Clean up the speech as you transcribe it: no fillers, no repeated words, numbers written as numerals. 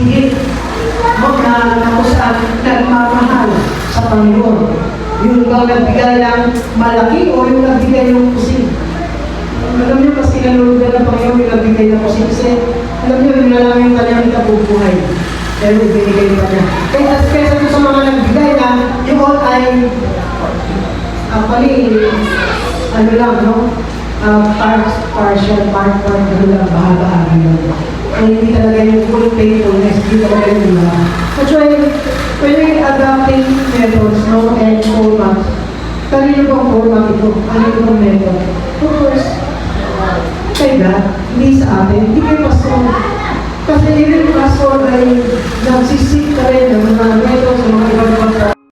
higit na kung saan nagmamahal sa Panginoon. Yung bang nagbigay ng malaki o yung nagbigay ng kusing. Alam niyo kasi nalulugan ng Panginoon yung nagbigay ng kusing kasi alam niyo yung lang yung kanyang ikabubuhay. Pero ibinigay pa niya. Kaya sa mga nagbigay na yung all ay ano lang, no? Partial, part, ano lang, bahagi lang. Kung hindi talaga yung full faithfulness, hindi talaga yung iba. Actually, when we adapting methods, no, and format, kanino bang format ito? Ano yung method? Of course, kay God, hindi sa atin, hindi kay pastor. Kasi even pastor ay nagsisik ka rin